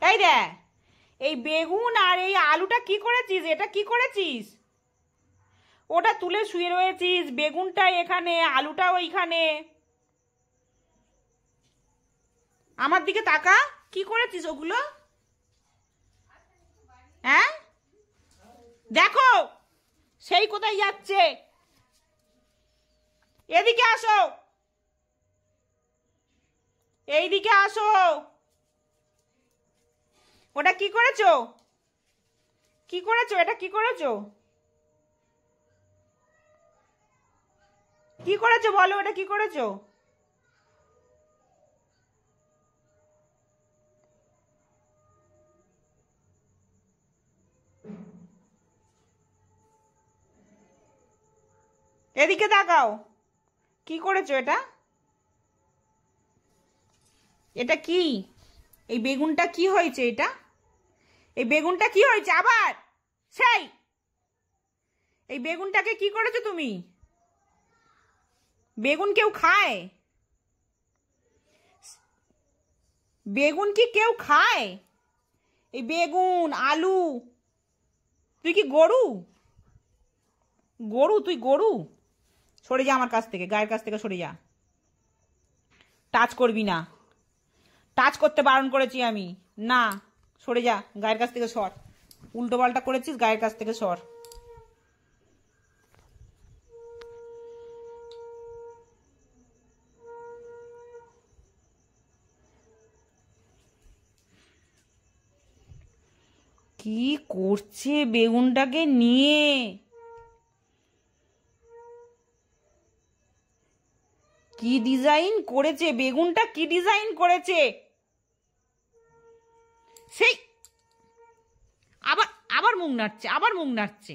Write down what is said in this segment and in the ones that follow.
এই রে, এই বেগুন আর এই আলুটা কি করেছিস? এটা কি করেছিস? ওটা তুলে শুয়ে রয়েছিস, বেগুনটা এখানে, আলুটা ওইখানে। আমার দিকে তাকা, কি করেছিস ওগুলো? হ্যাঁ, দেখো সেই কোথায় যাচ্ছে। এদিকে আসো, এইদিকে আসো। ওটা কি করেছো? কি করেছো? এটা কি করেছো? কি করেছো বলো, এটা কি করেছো? এদিকে তাকাও, কি করেছো এটা? এটা কি? এই বেগুনটা কি হয়েছে? এটা, এই বেগুনটা কি হয়েছে আবার? সেই এই বেগুনটাকে কি করেছো তুমি? বেগুন কেউ খায়? বেগুন কি কেউ খায়? এই বেগুন, আলু, তুই কি গরু? গরু? তুই গরু? সরে যা আমার কাছ থেকে, গায়ের কাছ থেকে সরে যা। টাচ করবি না, টাচ করতে বারণ করেছি আমি। না, সরে যা, গায়ের কাছ থেকে সর। উল্টো পাল্টা করেছিস, গায়ের কাছ থেকে সর। কি করছে বেগুনটাকে নিয়ে? কি ডিজাইন করেছে বেগুনটা, কি ডিজাইন করেছে? সেই আবার আবার মুখ নাড়ছে, আবার মুখ নাড়ছে।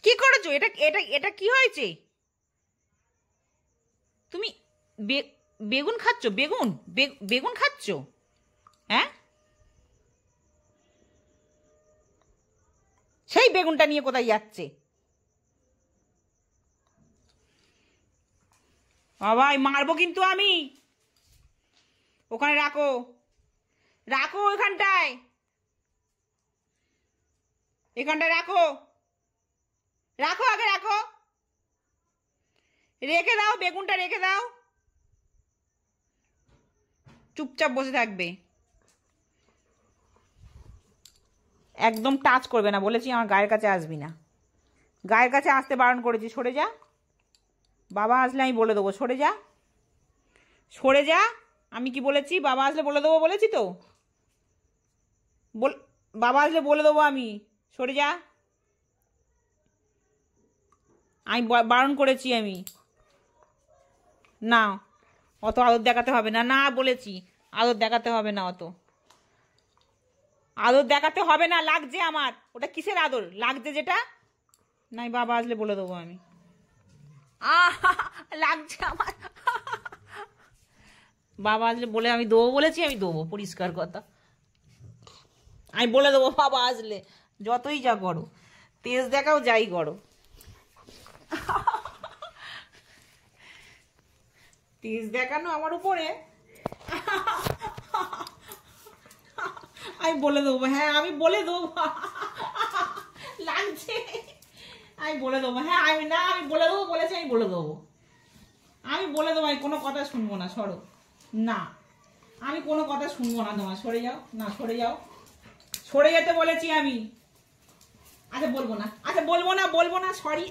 কি করেছো? এটা এটা এটা কি হয়েছে? তুমি বেগুন খাচ্ছ? বেগুন, বেগুন খাচ্ছ? হ্যাঁ, সেই বেগুনটা নিয়ে কোথায় যাচ্ছে? বাবাই মারবো কিন্তু আমি। ওখানে রাখো, রাখো ওইখানটায়, এখানটায় রাখো, রাখো আগে রাখো। রেখে দাও, বেগুনটা রেখে দাও। চুপচাপ বসে থাকবে, একদম টাচ করবে না বলেছি। আমার গায়ের কাছে আসবি না, গায়ের কাছে আসতে বারণ করেছি। সরে যা, বাবা আসলে আমি বলে দেবো। সরে যা, সরে যা। আমি কি বলেছি? বাবা আসলে বলে দেবো বলেছি তো। বল, বাবা আসলে বলে দেবো আমি। সরে যা, আমি বারণ করেছি আমি। না, অত আদর দেখাতে হবে না। না বলেছি, আদর দেখাতে হবে না, অত আদর দেখাতে হবে না। লাগছে আমার, ওটা কিসের আদর লাগছে যেটা? নাই, বাবা আসলে বলে দেবো আমি। লাগছে আমার। বাবা আসলে বলে আমি দেবো বলেছি, আমি দেবো, পরিষ্কার কথা। আমি বলে দেবো বাবা আসলে, যতই যা করো, তেজ দেখাও, যাই করো। তেজ দেখানো আমার উপরে। আমি বলে দেবো, হ্যাঁ আমি বলে দেবো। লাগছে, আমি বলে দেবো। হ্যাঁ আমি, না আমি বলে দেবো বলেছি, আমি বলে দেবো। আমি বলে দেবো, আমি কোনো কথা শুনবো না। সরো না, আমি কোনো কথা শুনবো না তোমার। সরে যাও, না সরে যাও, সরে যেতে বলেছি আমি। আচ্ছা বলবো না, আচ্ছা বলবো না, বলবো না, সরি।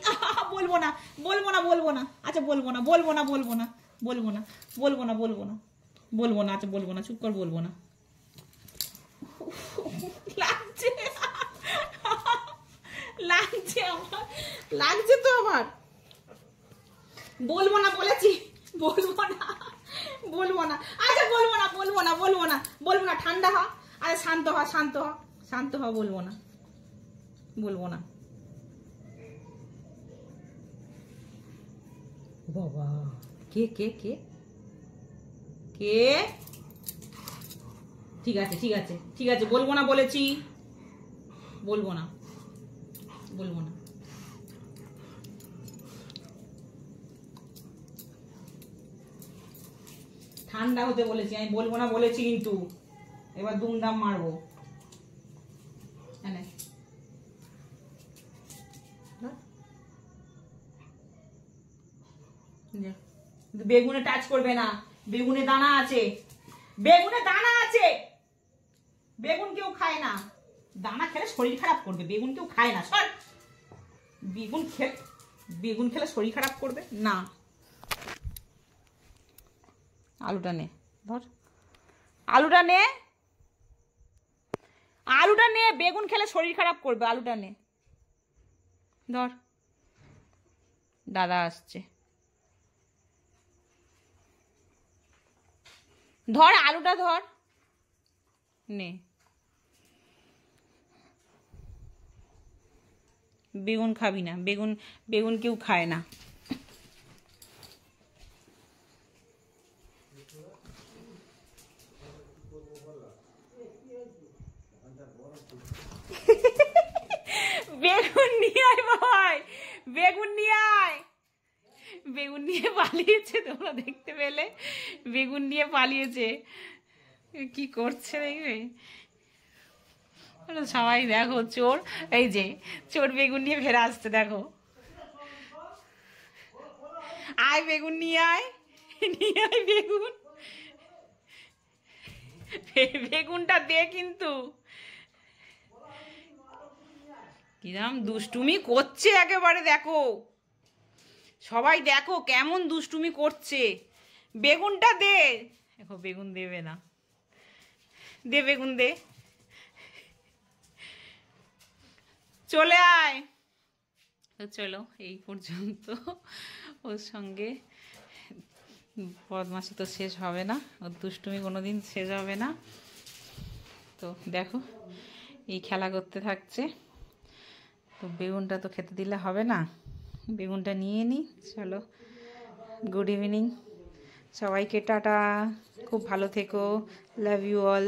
বলবো না, বলবো না, বলবো না। আচ্ছা বলবো না, বলবো না, বলবো না, বলবো না, বলবো না, বলবো না, বলবো না। আচ্ছা বলবো না, চুপ কর, বলবো না। লাগছে, লাগছে আমার, লাগছে তো আমার। বলবো না বলেছি, বলবো না, বলবো না। আচ্ছা বলবো না, বলবো না, বলবো না, বলবো না। ঠান্ডা হ, আরে শান্ত হ, শান্ত হ, শান্ত হ। বলবো না, বলবো না। বাবা, কে কে কে কে? ঠিক আছে, ঠিক আছে, ঠিক আছে, বলবো না বলেছি, বলবো না, বলবো না। ঠান্ডা হতে বলেছি, আমি বলবো না বলেছি, কিন্তু এবার দুমদাম মারবো। বেগুনে টাচ করবে না, বেগুনে দানা আছে, বেগুনে দানা আছে। বেগুন কেউ খায় না, দানা খেলে শরীর খারাপ করবে। বেগুন কেউ খায় না, সর। বেগুন খেলে শরীর খারাপ করবে না। আলুটা নে, ধর আলুটা নে, আলুটা নে। বেগুন খেলে শরীর খারাপ করবে, আলুটা নে, ধর। দাদা আসছে, ধর আলুটা ধর, নে। বেগুন খাবি না, বেগুন বেগুন কেউ খায় না। বেগুন নিয়ে আয় ভাই, বেগুন নিয়ে আয়। বেগুন নিয়ে পালিয়েছে, তোমরা দেখতে পেলে? বেগুন নিয়ে পালিয়েছে। কি করছে দেখবে সবাই, দেখো চোর, এই যে চোর বেগুন নিয়ে ফেরা আসছে, দেখো। আয় বেগুন নিয়ে আয়, নিয়ে আয় বেগুন। বেগুনটা দে, কিন্তু কিরম দুষ্টুমি করছে একেবারে, দেখো সবাই, দেখো কেমন দুষ্টুমি করছে। বেগুনটা দে। দেখো বেগুন দেবে না, দে বেগুন দে, চলে আয়। তো চলো এই পর্যন্ত। ওর সঙ্গে বদমাশি তো শেষ হবে না, ওর দুষ্টুমি কোনোদিন শেষ হবে না। তো দেখো এই খেলা করতে থাকছে। তো বেগুনটা তো খেতে দিলে হবে না, বেগুনটা নিয়ে নিই। চলো, গুড ইভিনিং সবাইকে, টাটা, খুব ভালো থেকো, লাভ ইউ অল।